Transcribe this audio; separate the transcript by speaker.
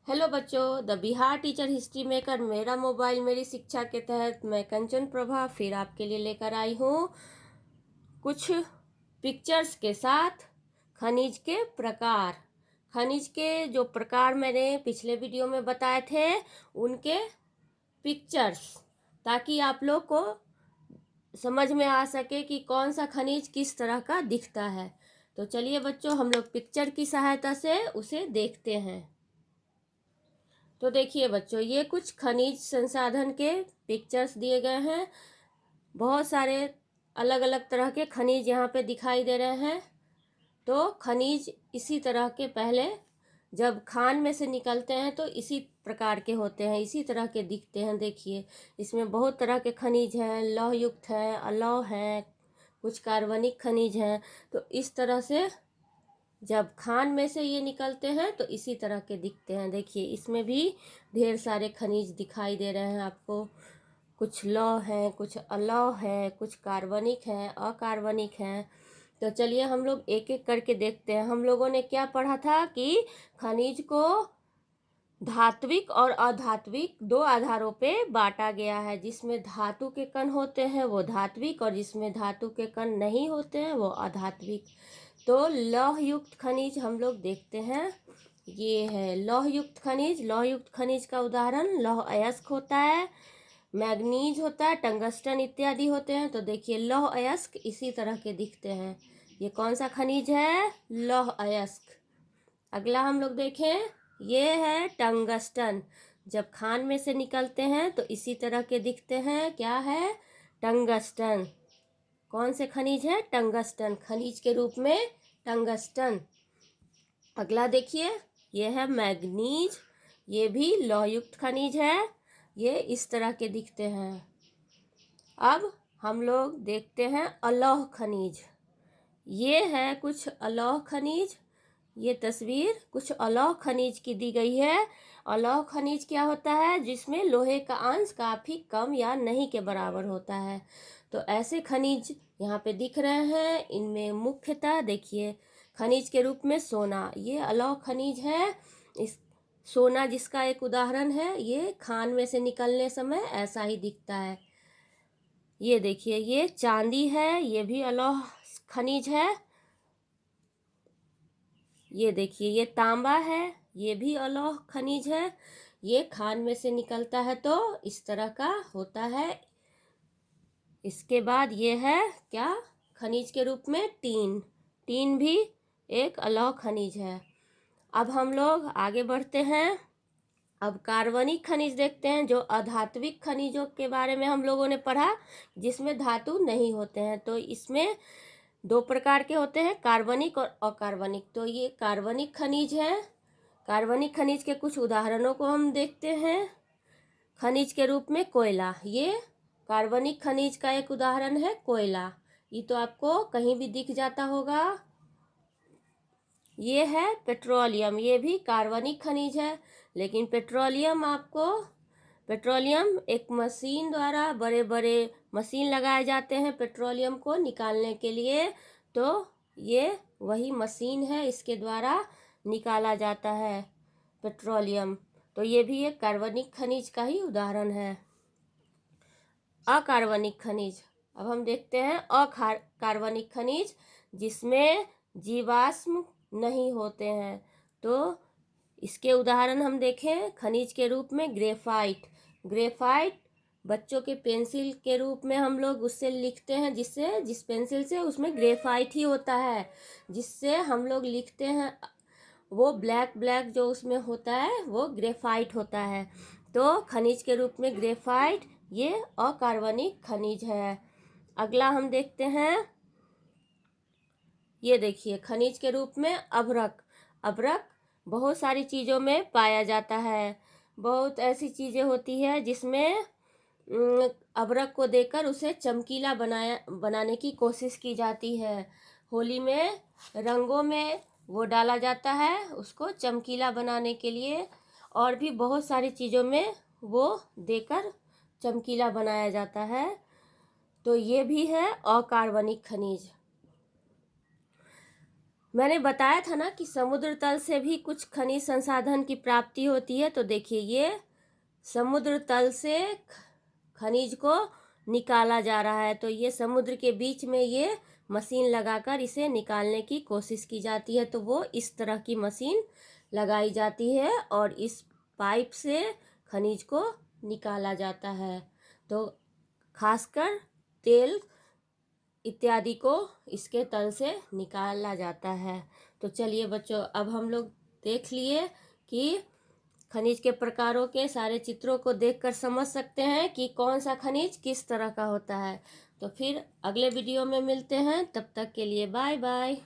Speaker 1: Hello बच्चों, the Bihar teacher history maker मेरा mobile मेरी शिक्षा के तहत मैं कंचन प्रभा फिर आपके लिए लेकर आई हूँ कुछ पिक्चर्स के साथ खनिज के प्रकार। खनिज के जो प्रकार मैंने पिछले वीडियो में बताए थे उनके पिक्चर्स, ताकि आप लोग को समझ में आ सके कि कौन सा खनिज किस तरह का दिखता है। तो चलिए बच्चों, हम लोग पिक्चर की सहायता से उसे देखते हैं। तो देखिए बच्चों, ये कुछ खनिज संसाधन के पिक्चर्स दिए गए हैं। बहुत सारे अलग अलग तरह के खनिज यहाँ पे दिखाई दे रहे हैं। तो खनिज इसी तरह के पहले जब खान में से निकलते हैं तो इसी प्रकार के होते हैं, इसी तरह के दिखते हैं। देखिए, इसमें बहुत तरह के खनिज हैं, लौह युक्त है, अलौह है, कुछ कार्बनिक खनिज हैं। तो इस तरह से जब खान में से ये निकलते हैं तो इसी तरह के दिखते हैं। देखिए, इसमें भी ढेर सारे खनिज दिखाई दे रहे हैं आपको। कुछ लौह हैं, कुछ अलौह है, कुछ कार्बनिक हैं, अकार्बनिक हैं। तो चलिए हम लोग एक एक करके देखते हैं। हम लोगों ने क्या पढ़ा था कि खनिज को धात्विक और अधात्विक दो आधारों पे बांटा गया है। जिसमें धातु के कण होते हैं वो धात्विक, और जिसमें धातु के कण नहीं होते हैं वो अधात्विक। तो लौह युक्त खनिज हम लोग देखते हैं। ये है लौह युक्त खनिज। लौह युक्त खनिज का उदाहरण लौह अयस्क होता है, मैग्नीज होता है, टंगस्टन इत्यादि होते हैं। तो देखिए, लौह अयस्क इसी तरह के दिखते हैं। ये कौन सा खनिज है? लौह अयस्क। अगला हम लोग देखें, ये है टंगस्टन। जब खान में से निकलते हैं तो इसी तरह के दिखते हैं। क्या है? टंगस्टन। कौन से खनिज है? टंगस्टन। खनिज के रूप में टंगस्टन। अगला देखिए, ये है मैग्नीज। ये भी लौहयुक्त खनिज है। ये इस तरह के दिखते हैं। अब हम लोग देखते हैं अलौह खनिज। ये है कुछ अलौह खनिज। ये तस्वीर कुछ अलौह खनिज की दी गई है। अलौह खनिज क्या होता है? जिसमें लोहे का अंश काफ़ी कम या नहीं के बराबर होता है। तो ऐसे खनिज यहाँ पे दिख रहे हैं। इनमें मुख्यतः देखिए, खनिज के रूप में सोना, ये अलौह खनिज है। इस सोना जिसका एक उदाहरण है, ये खान में से निकलने समय ऐसा ही दिखता है। ये देखिए, ये चांदी है, ये भी अलौह खनिज है। ये देखिए, ये तांबा है, ये भी अलौह खनिज है। ये खान में से निकलता है तो इस तरह का होता है। इसके बाद ये है क्या? खनिज के रूप में टीन। टीन भी एक अलौह खनिज है। अब हम लोग आगे बढ़ते हैं। अब कार्बनिक खनिज देखते हैं, जो अधात्विक खनिजों के बारे में हम लोगों ने पढ़ा, जिसमें धातु नहीं होते हैं। तो इसमें दो प्रकार के होते हैं, कार्बनिक और अकार्बनिक। तो ये कार्बनिक खनिज है। कार्बनिक खनिज के कुछ उदाहरणों को हम देखते हैं। खनिज के रूप में कोयला, ये कार्बनिक खनिज का एक उदाहरण है। कोयला, ये तो आपको कहीं भी दिख जाता होगा। ये है पेट्रोलियम, ये भी कार्बनिक खनिज है। लेकिन पेट्रोलियम एक मशीन द्वारा, बड़े बड़े मशीन लगाए जाते हैं पेट्रोलियम को निकालने के लिए। तो ये वही मशीन है, इसके द्वारा निकाला जाता है पेट्रोलियम। तो ये भी एक कार्बनिक खनिज का ही उदाहरण है। अकार्बनिक खनिज, अब हम देखते हैं कार्बनिक खनिज, जिसमें जीवाश्म नहीं होते हैं। तो इसके उदाहरण हम देखें खनिज के रूप में ग्रेफाइट। ग्रेफाइट बच्चों के पेंसिल के रूप में हम लोग उससे लिखते हैं, जिस पेंसिल से, उसमें ग्रेफाइट ही होता है, जिससे हम लोग लिखते हैं। वो ब्लैक ब्लैक जो उसमें होता है वो ग्रेफाइट होता है। तो खनिज के रूप में ग्रेफाइट ये अकार्बनिक खनिज है। अगला हम देखते हैं, ये देखिए, खनिज के रूप में अभ्रक। अभ्रक बहुत सारी चीज़ों में पाया जाता है। बहुत ऐसी चीज़ें होती है जिसमें अभ्रक को देकर उसे चमकीला बनाने की कोशिश की जाती है। होली में रंगों में वो डाला जाता है उसको चमकीला बनाने के लिए, और भी बहुत सारी चीज़ों में वो देकर चमकीला बनाया जाता है। तो ये भी है अकार्बनिक खनिज। मैंने बताया था ना कि समुद्र तल से भी कुछ खनिज संसाधन की प्राप्ति होती है। तो देखिए, ये समुद्र तल से खनिज को निकाला जा रहा है। तो ये समुद्र के बीच में ये मशीन लगाकर इसे निकालने की कोशिश की जाती है। तो वो इस तरह की मशीन लगाई जाती है और इस पाइप से खनिज को निकाला जाता है। तो खासकर तेल इत्यादि को इसके तल से निकाला जाता है। तो चलिए बच्चों, अब हम लोग देख लिए कि खनिज के प्रकारों के सारे चित्रों को देखकर समझ सकते हैं कि कौन सा खनिज किस तरह का होता है। तो फिर अगले वीडियो में मिलते हैं, तब तक के लिए बाय बाय।